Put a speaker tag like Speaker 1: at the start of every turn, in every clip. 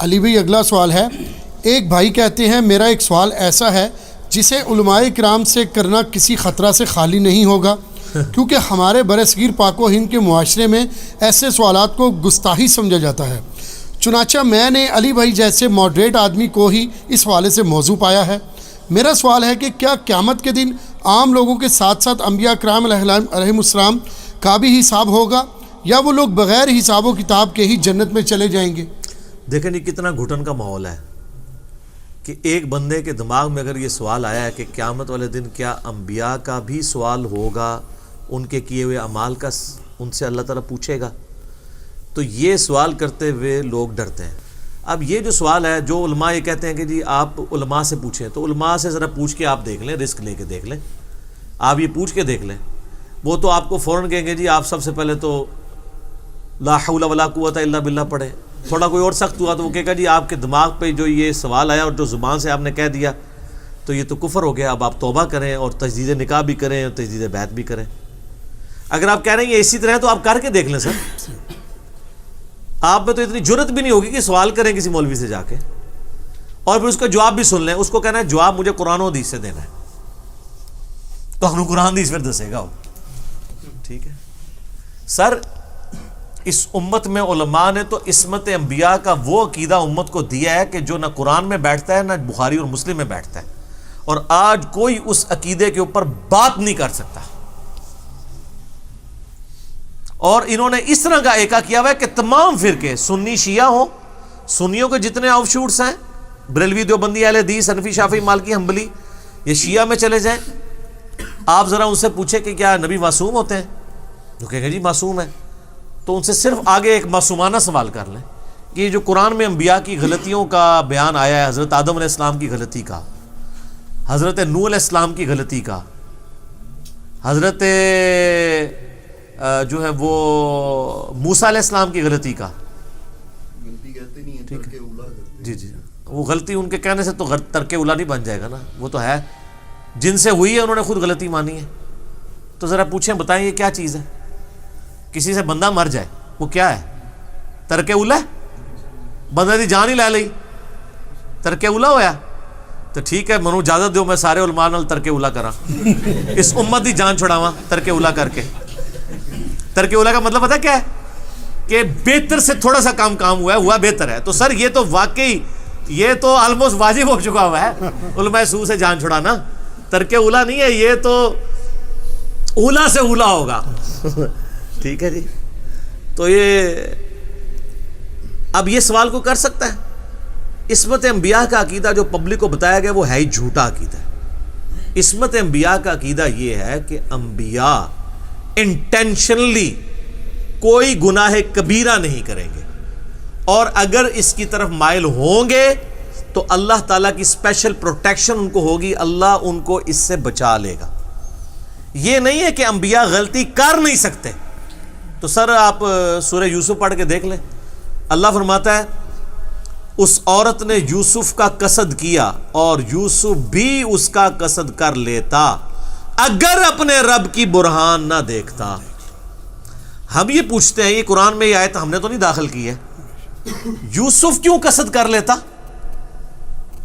Speaker 1: علی بھائی اگلا سوال ہے، ایک بھائی کہتے ہیں میرا ایک سوال ایسا ہے جسے علماء کرام سے کرنا کسی خطرہ سے خالی نہیں ہوگا، کیونکہ ہمارے برصغیر پاک و ہند کے معاشرے میں ایسے سوالات کو گستاخی سمجھا جاتا ہے، چنانچہ میں نے علی بھائی جیسے ماڈریٹ آدمی کو ہی اس حوالے سے موضوع پایا ہے۔ میرا سوال ہے کہ کیا قیامت کے دن عام لوگوں کے ساتھ ساتھ انبیاء کرام علیہم السلام کا بھی حساب ہوگا، یا وہ لوگ بغیر حساب و کتاب کے ہی جنت میں چلے جائیں گے؟
Speaker 2: دیکھیں یہ کتنا گھٹن کا ماحول ہے کہ ایک بندے کے دماغ میں اگر یہ سوال آیا ہے کہ قیامت والے دن کیا انبیاء کا بھی سوال ہوگا، ان کے کیے ہوئے اعمال کا ان سے اللہ تعالیٰ پوچھے گا، تو یہ سوال کرتے ہوئے لوگ ڈرتے ہیں۔ اب یہ جو سوال ہے، جو علماء یہ کہتے ہیں کہ جی آپ علماء سے پوچھیں، تو علماء سے ذرا پوچھ کے آپ دیکھ لیں، رسک لے کے دیکھ لیں، آپ یہ پوچھ کے دیکھ لیں، وہ تو آپ کو فوراً کہیں گے جی آپ سب سے پہلے تو لا حول ولا قوت الا باللہ پڑھیں۔ تھوڑا کوئی اور سخت ہوا تو وہ کہے گا جی آپ کے دماغ پہ جو یہ سوال آیا اور جو زبان سے آپ نے کہہ دیا تو یہ تو کفر ہو گیا، اب آپ توبہ کریں اور تجدید نکاح بھی کریں اور تجدید بیعت بھی کریں۔ اگر آپ کہہ رہے ہیں یہ اسی طرح ہے تو آپ کر کے دیکھ لیں سر، آپ میں تو اتنی جرت بھی نہیں ہوگی کہ سوال کریں کسی مولوی سے جا کے اور پھر اس کا جواب بھی سن لیں، اس کو کہنا ہے جواب مجھے قرآن و حدیث سے دینا ہے، تو ہم قرآن حدیث پھر دسے گا وہ، ٹھیک ہے سر۔ اس امت میں علماء نے تو عصمت انبیاء کا وہ عقیدہ امت کو دیا ہے کہ جو نہ قرآن میں بیٹھتا ہے نہ بخاری اور مسلم میں بیٹھتا ہے، اور آج کوئی اس عقیدے کے اوپر بات نہیں کر سکتا، اور انہوں نے اس طرح کا ایکا کیا ہوا ہے کہ تمام فرقے سنی شیعہ ہوں، سنیوں کے جتنے آؤٹ شوٹس ہیں، بریلوی دیوبندی اہل حدیث حنفی شافعی مالکی حنبلی، یہ شیعہ میں چلے جائیں، آپ ذرا ان سے پوچھیں کہ کیا نبی معصوم ہوتے ہیں، جو کہیں گے جی معصوم ہے، تو ان سے صرف آگے ایک معصومانہ سوال کر لیں کہ یہ جو قرآن میں انبیاء کی غلطیوں کا بیان آیا ہے، حضرت آدم علیہ السلام کی غلطی کا، حضرت نوح علیہ السلام کی غلطی کا، حضرت جو ہے وہ موسیٰ علیہ السلام کی غلطی کا،
Speaker 3: غلطی کہتے نہیں ہیں، ترک اولا کرتے،
Speaker 2: جی جی وہ غلطی ان کے کہنے سے تو ترک اولا نہیں بن جائے گا نا، وہ تو ہے جن سے ہوئی ہے انہوں نے خود غلطی مانی ہے، تو ذرا پوچھیں بتائیں یہ کیا چیز ہے؟ کسی سے بندہ مر جائے وہ کیا ہے؟ ترک اولا؟ بندہ دی جان ہی لے لئی ترک اولا ہویا؟ تو ٹھیک ہے منو اجازت دیو میں سارے علماء نال ترک اولا کراں، اس امت دی جان چھڑاواں ترک اولا کر کے۔ ترک اولا کا مطلب پتہ کیا ہے؟ کہ بہتر سے تھوڑا سا کام ہوا ہے، ہوا بہتر ہے، تو سر یہ تو واقعی یہ تو آلموسٹ واجب ہو چکا ہوا ہے علماء سو سے جان چھڑانا، ترک اولا نہیں ہے، یہ تو اولا سے اولا ہوگا ٹھیک ہے جی۔ تو یہ اب یہ سوال کو کر سکتا ہے؟ عصمت انبیاء کا عقیدہ جو پبلک کو بتایا گیا وہ ہے ہی جھوٹا عقیدہ ہے۔ عصمت انبیاء کا عقیدہ یہ ہے کہ انبیاء انٹینشنلی کوئی گناہ کبیرہ نہیں کریں گے، اور اگر اس کی طرف مائل ہوں گے تو اللہ تعالیٰ کی اسپیشل پروٹیکشن ان کو ہوگی، اللہ ان کو اس سے بچا لے گا۔ یہ نہیں ہے کہ انبیاء غلطی کر نہیں سکتے۔ تو سر آپ سورہ یوسف پڑھ کے دیکھ لیں، اللہ فرماتا ہے اس عورت نے یوسف کا قصد کیا اور یوسف بھی اس کا قصد کر لیتا اگر اپنے رب کی برہان نہ دیکھتا۔ ہم یہ پوچھتے ہیں، یہ قرآن میں یہ آیت ہم نے تو نہیں داخل کی ہے، یوسف کیوں قصد کر لیتا؟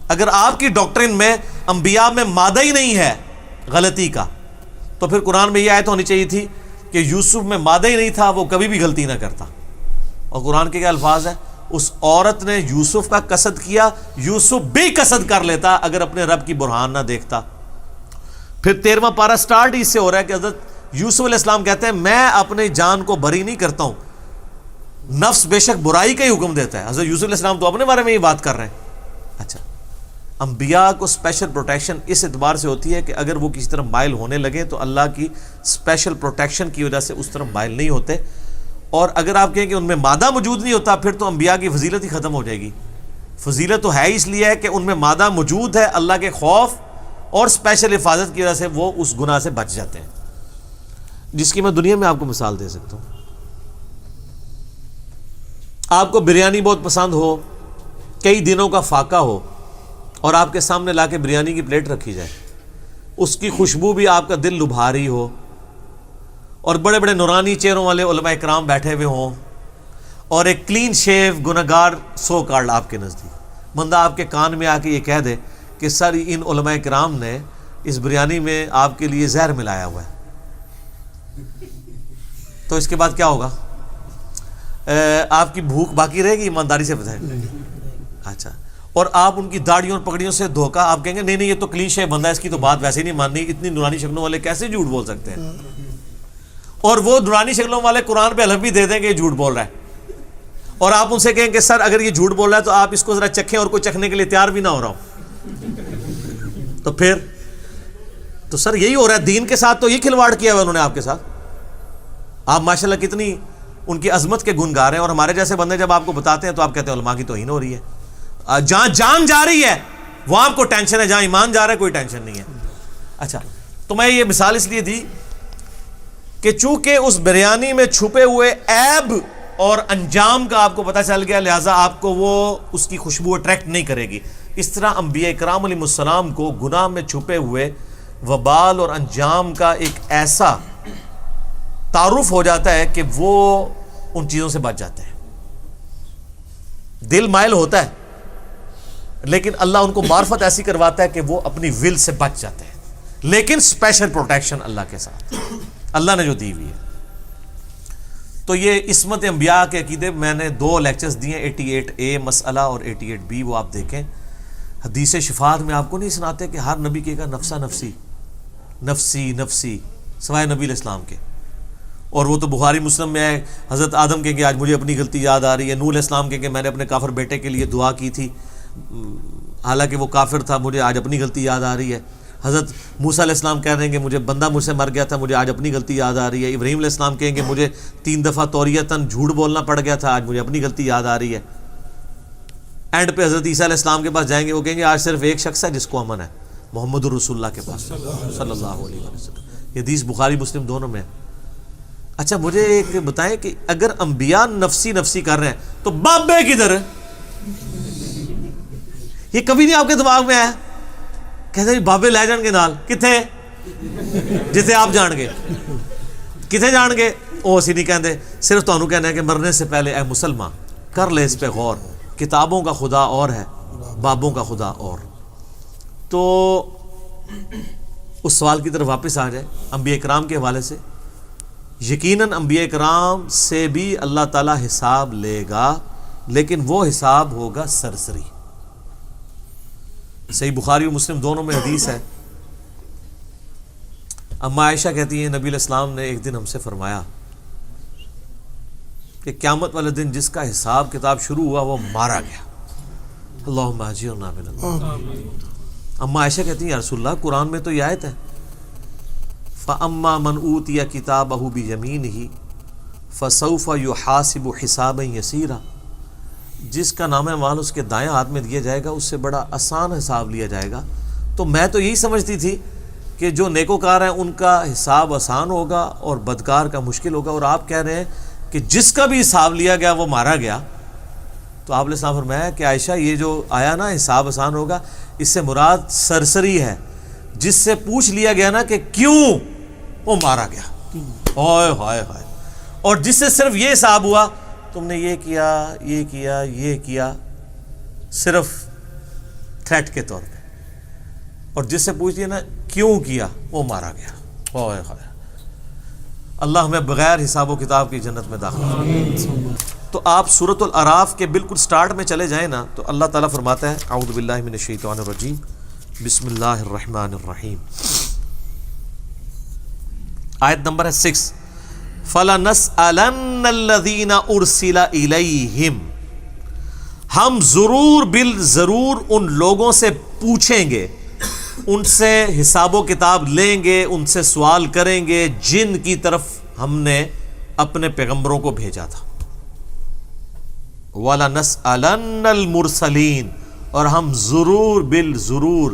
Speaker 2: اگر آپ کی ڈاکٹرن میں انبیاء میں مادہ ہی نہیں ہے غلطی کا، تو پھر قرآن میں یہ آیت ہونی چاہیے تھی کہ یوسف میں مادہ ہی نہیں تھا، وہ کبھی بھی غلطی نہ کرتا۔ اور قرآن کے کیا الفاظ ہیں؟ اس عورت نے یوسف کا قصد کیا، یوسف بھی قصد کر لیتا اگر اپنے رب کی برہان نہ دیکھتا۔ پھر 13واں پارہ سٹارٹ اس سے ہو رہا ہے کہ حضرت یوسف علیہ السلام کہتے ہیں میں اپنی جان کو بری نہیں کرتا ہوں، نفس بے شک برائی کا ہی حکم دیتا ہے۔ حضرت یوسف علیہ السلام تو اپنے بارے میں یہ بات کر رہے ہیں۔ اچھا، انبیاء کو اسپیشل پروٹیکشن اس اعتبار سے ہوتی ہے کہ اگر وہ کسی طرف مائل ہونے لگے تو اللہ کی اسپیشل پروٹیکشن کی وجہ سے اس طرف مائل نہیں ہوتے، اور اگر آپ کہیں کہ ان میں مادہ موجود نہیں ہوتا پھر تو انبیاء کی فضیلت ہی ختم ہو جائے گی۔ فضیلت تو ہے اس لیے ہے کہ ان میں مادہ موجود ہے، اللہ کے خوف اور اسپیشل حفاظت کی وجہ سے وہ اس گناہ سے بچ جاتے ہیں، جس کی میں دنیا میں آپ کو مثال دے سکتا ہوں۔ آپ کو بریانی بہت پسند ہو، کئی دنوں کا فاقہ ہو، اور آپ کے سامنے لا کے بریانی کی پلیٹ رکھی جائے، اس کی خوشبو بھی آپ کا دل لبھا رہی ہو، اور بڑے بڑے نورانی چہروں والے علماء کرام بیٹھے ہوئے ہوں، اور ایک کلین شیو گنہگار سو کارڈ آپ کے نزدیک، بندہ آپ کے کان میں آ کے یہ کہہ دے کہ سر ان علماء کرام نے اس بریانی میں آپ کے لیے زہر ملایا ہوا ہے، تو اس کے بعد کیا ہوگا؟ آپ کی بھوک باقی رہے گی؟ ایمانداری سے بتائیں۔ اچھا، اور آپ ان کی داڑھیوں اور پگڑیوں سے دھوکا، آپ کہیں گے نہیں یہ تو کلین شیو بندہ ہے، اس کی تو بات ویسے ہی نہیں ماننی، اتنی نورانی شکلوں والے کیسے جھوٹ بول سکتے ہیں؟ اور وہ نورانی شکلوں والے قرآن پہ حلف بھی دے دیں کہ یہ جھوٹ بول رہا ہے، اور آپ ان سے کہیں کہ سر اگر یہ جھوٹ بول رہا ہے تو آپ اس کو ذرا چکھیں، اور کوئی چکھنے کے لیے تیار بھی نہ ہو رہا ہو، تو پھر تو سر یہی ہو رہا ہے دین کے ساتھ، تو یہ کھلواڑ کیا ہوا انہوں نے آپ کے ساتھ۔ آپ ماشاءاللہ کتنی ان کی عظمت کے گن گا رہے ہیں، اور ہمارے جیسے بندے جب آپ کو بتاتے ہیں تو آپ کہتے ہیں علماء کی توہین ہو رہی ہے۔ جہاں جان جا رہی ہے وہ آپ کو ٹینشن ہے، جہاں ایمان جا رہا ہے کوئی ٹینشن نہیں ہے۔ اچھا، تو میں یہ مثال اس لیے دی کہ چونکہ اس بریانی میں چھپے ہوئے عیب اور انجام کا آپ کو پتہ چل گیا، لہٰذا آپ کو وہ اس کی خوشبو اٹریکٹ نہیں کرے گی۔ اس طرح انبیاء کرام علیہ السلام کو گناہ میں چھپے ہوئے وبال اور انجام کا ایک ایسا تعارف ہو جاتا ہے کہ وہ ان چیزوں سے بچ جاتے ہیں۔ دل مائل ہوتا ہے لیکن اللہ ان کو معرفت ایسی کرواتا ہے کہ وہ اپنی ول سے بچ جاتے ہیں، لیکن اسپیشل پروٹیکشن اللہ کے ساتھ اللہ نے جو دی ہوئی ہے۔ تو یہ عصمت انبیاء کے عقیدے میں نے 2 لیکچرز دیے، 88A مسئلہ اور 88B، وہ آپ دیکھیں۔ حدیث شفاعت میں آپ کو نہیں سناتے کہ ہر نبی کہے گا نفسا نفسی نفسی نفسی سوائے نبی علیہ السلام کے، اور وہ تو بخاری مسلم میں ہے، حضرت آدم کہیں کہ آج مجھے اپنی غلطی یاد آ رہی ہے، نوح علیہ السلام کہیں کہ میں نے اپنے کافر بیٹے کے لیے دعا کی تھی حالانکہ وہ کافر تھا، مجھے آج اپنی غلطی یاد آ رہی ہے۔ حضرت موسیٰ علیہ السلام کہہ رہے ہیں کہ مجھے بندہ مجھ سے مر گیا تھا، مجھے آج اپنی غلطی یاد آ رہی ہے۔ ابراہیم علیہ السلام کہیں کہ مجھے 3 دفعہ توریتاً جھوٹ بولنا پڑ گیا تھا، آج مجھے اپنی غلطی یاد آ ری ہے۔ اینڈ پہ حضرت عیسیٰ علیہ السلام کے پاس جائیں گے، وہ کہیں گے آج صرف ایک شخص ہے جس کو امن ہے، محمد الرسول اللہ کے پاس صلی اللہ علیہ وسلم۔ یہ حدیث بخاری مسلم دونوں میں ہے۔ اچھا مجھے ایک بتائیں کہ اگر انبیاء نفسی نفسی کر رہے ہیں تو بابے کدھر؟ یہ کبھی نہیں آپ کے دماغ میں آیا؟ کہتے ہیں بابے لے جان گے نال، کتنے؟ جتنے آپ جان گے، کتنے جان گے؟ وہ اسی نہیں کہتے، صرف تانوں کہنا ہے کہ مرنے سے پہلے اے مسلمان کر لے اس پہ غور، کتابوں کا خدا اور ہے، بابوں کا خدا اور۔ تو اس سوال کی طرف واپس آ جائے انبیاء کرام کے حوالے سے، یقیناً انبیاء کرام سے بھی اللہ تعالیٰ حساب لے گا، لیکن وہ حساب ہوگا سرسری۔ صحیح بخاری و مسلم دونوں میں حدیث ہے، اما عائشہ کہتی ہیں نبی علیہ السلام نے ایک دن ہم سے فرمایا کہ قیامت والے دن جس کا حساب کتاب شروع ہوا وہ مارا گیا، اللہم اجرنا من النار۔ اما عائشہ کہتی ہیں یا رسول اللہ قرآن میں تو یہ آیت ہے فَأَمَّا مَنْ أُوتِيَ كِتَابَهُ بِيَمِينِهِ فَسَوْفَ يُحَاسِبُ حِسَابًا يَسِيرًا، جس کا نام اعمال اس کے دائیں ہاتھ میں دیا جائے گا اس سے بڑا آسان حساب لیا جائے گا۔ تو میں تو یہی سمجھتی تھی کہ جو نیکوکار ہیں ان کا حساب آسان ہوگا اور بدکار کا مشکل ہوگا، اور آپ کہہ رہے ہیں کہ جس کا بھی حساب لیا گیا وہ مارا گیا۔ تو آپ نے صاحب فرمایا کہ عائشہ یہ جو آیا نا حساب آسان ہوگا، اس سے مراد سرسری ہے، جس سے پوچھ لیا گیا نا کہ کیوں وہ مارا گیا، ہائے ہائے ہائے، اور جس سے صرف یہ حساب ہوا تم نے یہ کیا یہ کیا یہ کیا، صرف تھریٹ کے طور پہ، اور جس سے پوچھ لیا نا کیوں کیا وہ مارا گیا، ہائے ہائے۔ اللہ ہمیں بغیر حساب و کتاب کی جنت میں داخل کرے۔ تو آپ سورۃ الاعراف کے بالکل سٹارٹ میں چلے جائیں نا تو اللہ تعالیٰ فرماتا ہے اعوذ باللہ من الشیطان الرجیم بسم اللہ الرحمن الرحیم، آیت نمبر ہے 6، فَلَنَسْأَلَنَّ الَّذِينَ أُرْسِلَ إِلَيْهِمْ، ہم ضرور بالضرور ان لوگوں سے پوچھیں گے، ان سے حساب و کتاب لیں گے، ان سے سوال کریں گے جن کی طرف ہم نے اپنے پیغمبروں کو بھیجا تھا۔ وَلَنَسْأَلَنَّ الْمُرْسَلِينَ، اور ہم ضرور بالضرور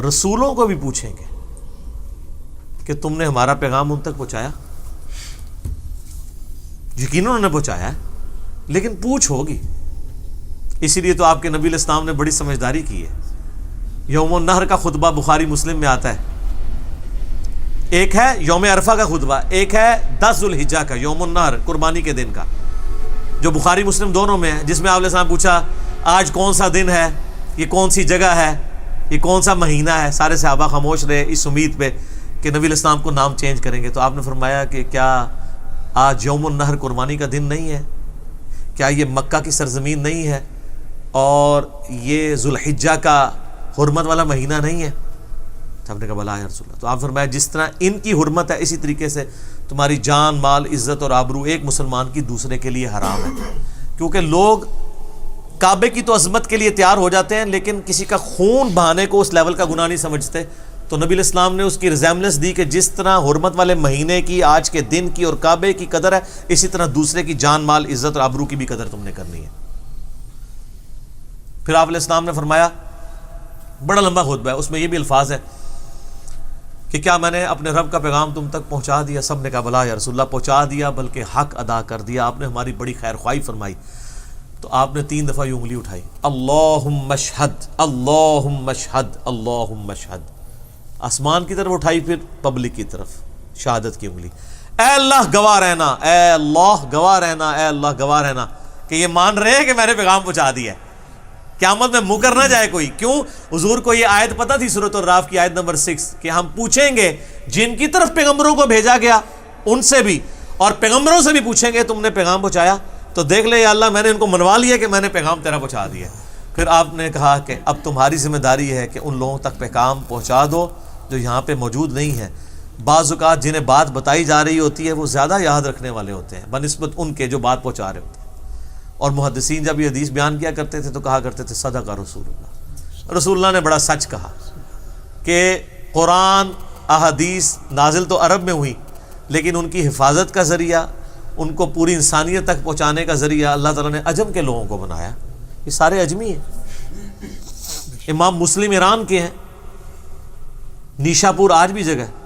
Speaker 2: رسولوں کو بھی پوچھیں گے کہ تم نے ہمارا پیغام ان تک پہنچایا؟ یقیناً انہوں نے پہنچایا ہے، لیکن پوچھ ہوگی۔ اسی لیے تو آپ کے نبی علیہ السلام نے بڑی سمجھداری کی ہے۔ یوم النحر کا خطبہ بخاری مسلم میں آتا ہے، ایک ہے یوم عرفہ کا خطبہ، ایک ہے 10 ذوالحجہ کا، یوم النحر قربانی کے دن کا۔ جو بخاری مسلم دونوں میں ہے، جس میں آپ علیہ السلام پوچھا آج کون سا دن ہے، یہ کون سی جگہ ہے، یہ کون سا مہینہ ہے، سارے صحابہ خاموش رہے اس امید پہ کہ نبی علیہ السلام کو نام چینج کریں گے. تو آپ نے فرمایا کہ کیا آج یوم النحر قربانی کا دن نہیں ہے؟ کیا یہ مکہ کی سرزمین نہیں ہے اور یہ ذوالحجہ کا حرمت والا مہینہ نہیں ہے؟ تو آپ نے کہا بلا یا رسول اللہ. تو آپ فرمایا جس طرح ان کی حرمت ہے اسی طریقے سے تمہاری جان، مال، عزت اور آبرو ایک مسلمان کی دوسرے کے لیے حرام ہے. کیونکہ لوگ کعبے کی تو عظمت کے لیے تیار ہو جاتے ہیں لیکن کسی کا خون بہانے کو اس لیول کا گناہ نہیں سمجھتے. تو نبی علیہ السلام نے اس کی ریزیمبلنس دی کہ جس طرح حرمت والے مہینے کی، آج کے دن کی اور کعبے کی قدر ہے، اسی طرح دوسرے کی جان، مال، عزت اور آبرو کی بھی قدر تم نے کرنی ہے. پھر آپ علیہ السلام نے فرمایا، بڑا لمبا خطبہ ہے، اس میں یہ بھی الفاظ ہے کہ کیا میں نے اپنے رب کا پیغام تم تک پہنچا دیا؟ سب نے کہا بلا یا رسول اللہ، پہنچا دیا، بلکہ حق ادا کر دیا، آپ نے ہماری بڑی خیر خواہی فرمائی. تو آپ نے 3 دفعہ یہ انگلی اٹھائی، اللہم اشہد، اللہم اشہد، اللہم اشہد. آسمان کی طرف اٹھائی، پھر پبلک کی طرف شہادت کی انگلی. اے اللہ گواہ رہنا، اے اللہ گواہ رہنا، اے اللہ گواہ رہنا کہ یہ مان رہے ہیں کہ میں نے پیغام پہنچا دیا ہے. قیامت میں مکر نہ جائے کوئی. کیوں؟ حضور کو یہ آیت پتہ تھی، سورۃ الراف کی آیت نمبر 6، کہ ہم پوچھیں گے جن کی طرف پیغمبروں کو بھیجا گیا ان سے بھی، اور پیغمبروں سے بھی پوچھیں گے تم نے پیغام پہنچایا؟ تو دیکھ لے یا اللہ میں نے ان کو منوا لیا کہ میں نے پیغام تیرا پہنچا دیا. پھر آپ نے کہا کہ اب تمہاری ذمہ داری ہے کہ ان لوگوں تک پیغام پہنچا دو جو یہاں پہ موجود نہیں ہیں. بعض اوقات جنہیں بات بتائی جا رہی ہوتی ہے وہ زیادہ یاد رکھنے والے ہوتے ہیں بنسبت ان کے جو بات پہنچا رہے ہوتے ہیں. اور محدثین جب یہ حدیث بیان کیا کرتے تھے تو کہا کرتے تھے صدق رسول اللہ، رسول اللہ نے بڑا سچ کہا کہ قرآن احادیث نازل تو عرب میں ہوئی لیکن ان کی حفاظت کا ذریعہ، ان کو پوری انسانیت تک پہنچانے کا ذریعہ اللہ تعالیٰ نے عجم کے لوگوں کو بنایا. یہ سارے اجمی ہیں. امام مسلم ایران کے ہیں، نیشا پور آج بھی جگہ ہے.